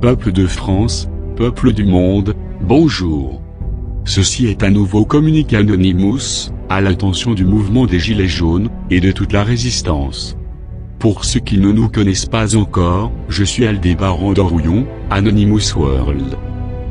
Peuple de France, peuple du monde, bonjour. Ceci est un nouveau communiqué Anonymous, à l'attention du mouvement des Gilets jaunes, et de toute la résistance. Pour ceux qui ne nous connaissent pas encore, je suis Aldébaran d'Orouillon, Anonymous World.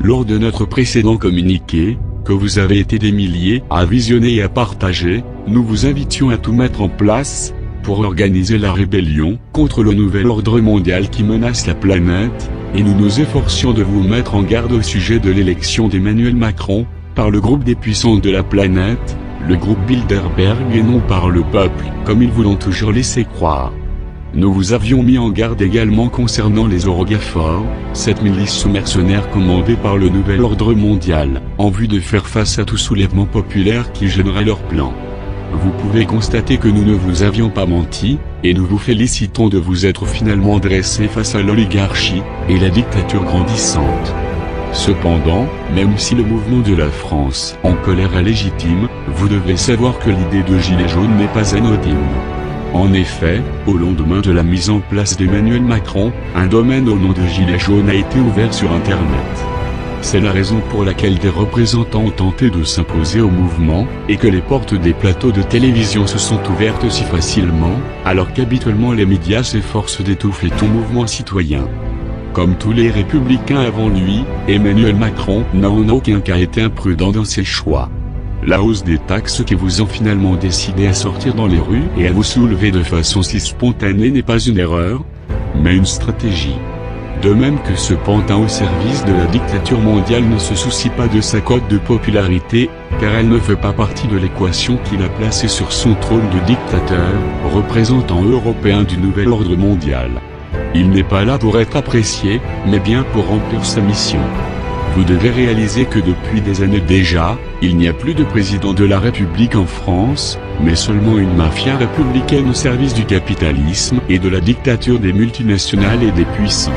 Lors de notre précédent communiqué, que vous avez été des milliers à visionner et à partager, nous vous invitions à tout mettre en place, pour organiser la rébellion contre le nouvel ordre mondial qui menace la planète, et nous nous efforcions de vous mettre en garde au sujet de l'élection d'Emmanuel Macron, par le groupe des puissants de la planète, le groupe Bilderberg et non par le peuple, comme ils vous l'ont toujours laissé croire. Nous vous avions mis en garde également concernant les Orogaphores, cette milice sous-mercenaire commandée par le nouvel ordre mondial, en vue de faire face à tout soulèvement populaire qui gênerait leur plan. Vous pouvez constater que nous ne vous avions pas menti, et nous vous félicitons de vous être finalement dressé face à l'oligarchie, et la dictature grandissante. Cependant, même si le mouvement de la France en colère est légitime, vous devez savoir que l'idée de Gilets jaunes n'est pas anodine. En effet, au lendemain de la mise en place d'Emmanuel Macron, un domaine au nom de Gilets jaunes a été ouvert sur Internet. C'est la raison pour laquelle des représentants ont tenté de s'imposer au mouvement, et que les portes des plateaux de télévision se sont ouvertes si facilement, alors qu'habituellement les médias s'efforcent d'étouffer tout mouvement citoyen. Comme tous les républicains avant lui, Emmanuel Macron n'a en aucun cas été imprudent dans ses choix. La hausse des taxes qui vous ont finalement décidé à sortir dans les rues et à vous soulever de façon si spontanée n'est pas une erreur, mais une stratégie. De même que ce pantin au service de la dictature mondiale ne se soucie pas de sa cote de popularité, car elle ne fait pas partie de l'équation qu'il a placée sur son trône de dictateur, représentant européen du nouvel ordre mondial. Il n'est pas là pour être apprécié, mais bien pour remplir sa mission. Vous devez réaliser que depuis des années déjà, il n'y a plus de président de la République en France, mais seulement une mafia républicaine au service du capitalisme et de la dictature des multinationales et des puissants.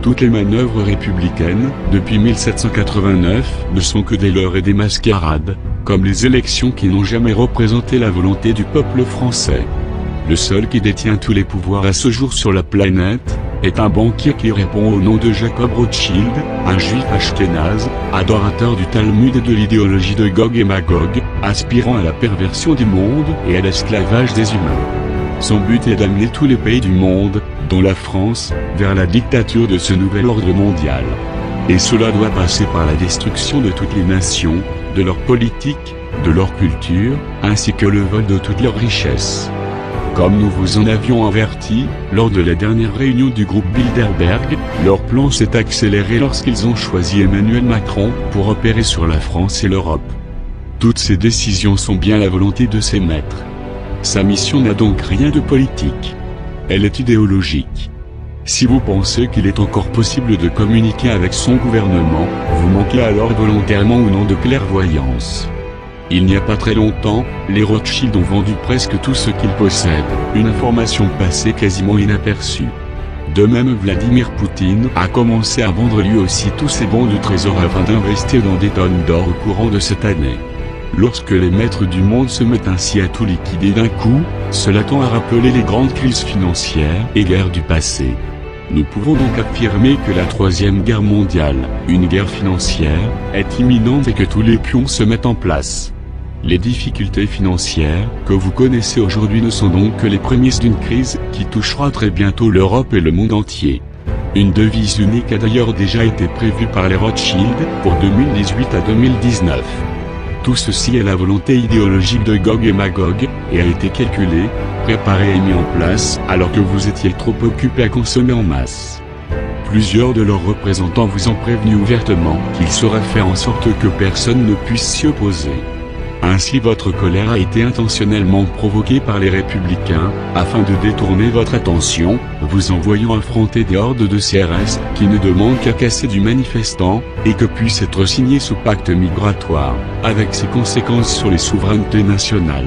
Toutes les manœuvres républicaines, depuis 1789, ne sont que des leurres et des mascarades, comme les élections qui n'ont jamais représenté la volonté du peuple français. Le seul qui détient tous les pouvoirs à ce jour sur la planète, est un banquier qui répond au nom de Jacob Rothschild, un juif ashkénaze, adorateur du Talmud et de l'idéologie de Gog et Magog, aspirant à la perversion du monde et à l'esclavage des humains. Son but est d'amener tous les pays du monde, dont la France, vers la dictature de ce nouvel ordre mondial. Et cela doit passer par la destruction de toutes les nations, de leur politique, de leur culture, ainsi que le vol de toutes leurs richesses. Comme nous vous en avions averti, lors de la dernière réunion du groupe Bilderberg, leur plan s'est accéléré lorsqu'ils ont choisi Emmanuel Macron pour opérer sur la France et l'Europe. Toutes ces décisions sont bien la volonté de ses maîtres. Sa mission n'a donc rien de politique. Elle est idéologique. Si vous pensez qu'il est encore possible de communiquer avec son gouvernement, vous manquez alors volontairement ou non de clairvoyance. Il n'y a pas très longtemps, les Rothschild ont vendu presque tout ce qu'ils possèdent, une information passée quasiment inaperçue. De même, Vladimir Poutine a commencé à vendre lui aussi tous ses bons du trésor afin d'investir dans des tonnes d'or au courant de cette année. Lorsque les maîtres du monde se mettent ainsi à tout liquider d'un coup, cela tend à rappeler les grandes crises financières et guerres du passé. Nous pouvons donc affirmer que la Troisième Guerre mondiale, une guerre financière, est imminente et que tous les pions se mettent en place. Les difficultés financières que vous connaissez aujourd'hui ne sont donc que les prémices d'une crise qui touchera très bientôt l'Europe et le monde entier. Une devise unique a d'ailleurs déjà été prévue par les Rothschild pour 2018 à 2019. Tout ceci est la volonté idéologique de Gog et Magog, et a été calculé, préparé et mis en place alors que vous étiez trop occupés à consommer en masse. Plusieurs de leurs représentants vous ont prévenu ouvertement qu'ils sauraient faire en sorte que personne ne puisse s'y opposer. Ainsi votre colère a été intentionnellement provoquée par les républicains, afin de détourner votre attention, vous envoyant affronter des hordes de CRS qui ne demandent qu'à casser du manifestant, et que puisse être signé sous pacte migratoire, avec ses conséquences sur les souverainetés nationales.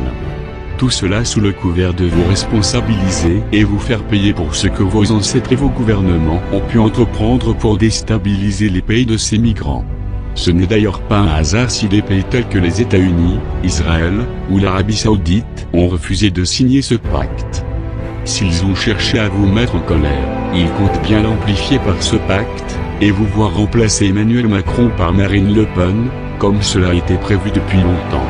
Tout cela sous le couvert de vous responsabiliser et vous faire payer pour ce que vos ancêtres et vos gouvernements ont pu entreprendre pour déstabiliser les pays de ces migrants. Ce n'est d'ailleurs pas un hasard si des pays tels que les États-Unis, Israël, ou l'Arabie Saoudite ont refusé de signer ce pacte. S'ils ont cherché à vous mettre en colère, ils comptent bien l'amplifier par ce pacte, et vous voir remplacer Emmanuel Macron par Marine Le Pen, comme cela a été prévu depuis longtemps.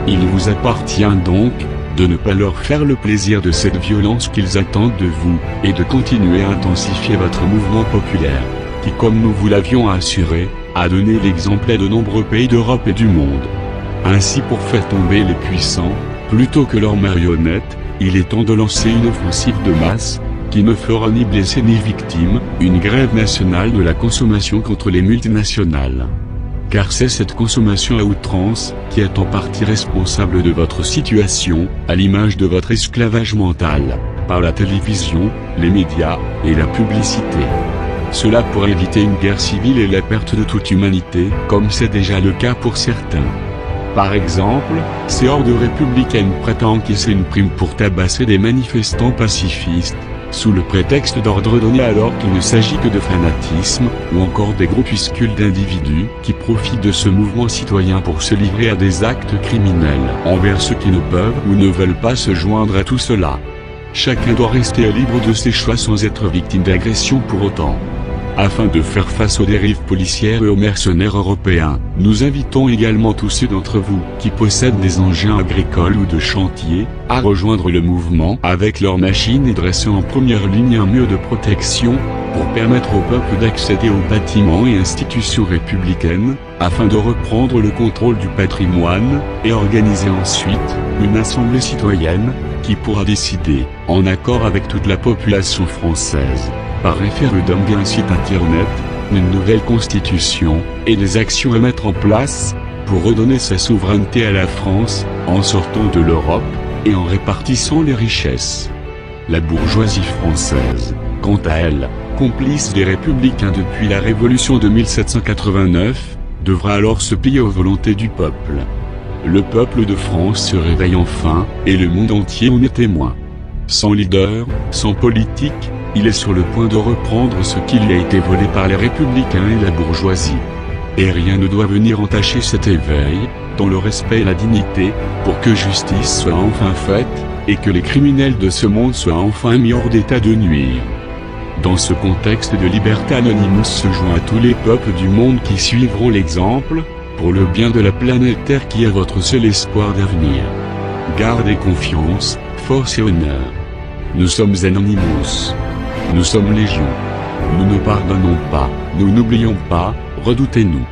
Il vous appartient donc de ne pas leur faire le plaisir de cette violence qu'ils attendent de vous, et de continuer à intensifier votre mouvement populaire, qui, comme nous vous l'avions assuré, a donné l'exemple à de nombreux pays d'Europe et du monde. Ainsi, pour faire tomber les puissants, plutôt que leurs marionnettes, il est temps de lancer une offensive de masse, qui ne fera ni blessés ni victimes, une grève nationale de la consommation contre les multinationales. Car c'est cette consommation à outrance, qui est en partie responsable de votre situation, à l'image de votre esclavage mental, par la télévision, les médias, et la publicité. Cela pour éviter une guerre civile et la perte de toute humanité, comme c'est déjà le cas pour certains. Par exemple, ces hordes républicaines prêtent à encaisser une prime pour tabasser des manifestants pacifistes, sous le prétexte d'ordre donné alors qu'il ne s'agit que de fanatisme, ou encore des groupuscules d'individus qui profitent de ce mouvement citoyen pour se livrer à des actes criminels envers ceux qui ne peuvent ou ne veulent pas se joindre à tout cela. Chacun doit rester libre de ses choix sans être victime d'agression pour autant. Afin de faire face aux dérives policières et aux mercenaires européens, nous invitons également tous ceux d'entre vous qui possèdent des engins agricoles ou de chantier, à rejoindre le mouvement avec leurs machines et dresser en première ligne un mur de protection, pour permettre au peuple d'accéder aux bâtiments et institutions républicaines, afin de reprendre le contrôle du patrimoine, et organiser ensuite une assemblée citoyenne, qui pourra décider, en accord avec toute la population française, par référendum via un site internet, une nouvelle constitution, et des actions à mettre en place, pour redonner sa souveraineté à la France, en sortant de l'Europe, et en répartissant les richesses. La bourgeoisie française, quant à elle, complice des républicains depuis la Révolution de 1789, devra alors se plier aux volontés du peuple. Le peuple de France se réveille enfin, et le monde entier en est témoin. Sans leader, sans politique, il est sur le point de reprendre ce qui lui a été volé par les républicains et la bourgeoisie. Et rien ne doit venir entacher cet éveil, dans le respect et la dignité, pour que justice soit enfin faite, et que les criminels de ce monde soient enfin mis hors d'état de nuire. Dans ce contexte de liberté, Anonymous se joint à tous les peuples du monde qui suivront l'exemple, pour le bien de la planète Terre qui est votre seul espoir d'avenir. Gardez confiance, force et honneur. Nous sommes Anonymous. Nous sommes Légion. Nous ne pardonnons pas, nous n'oublions pas, redoutez-nous.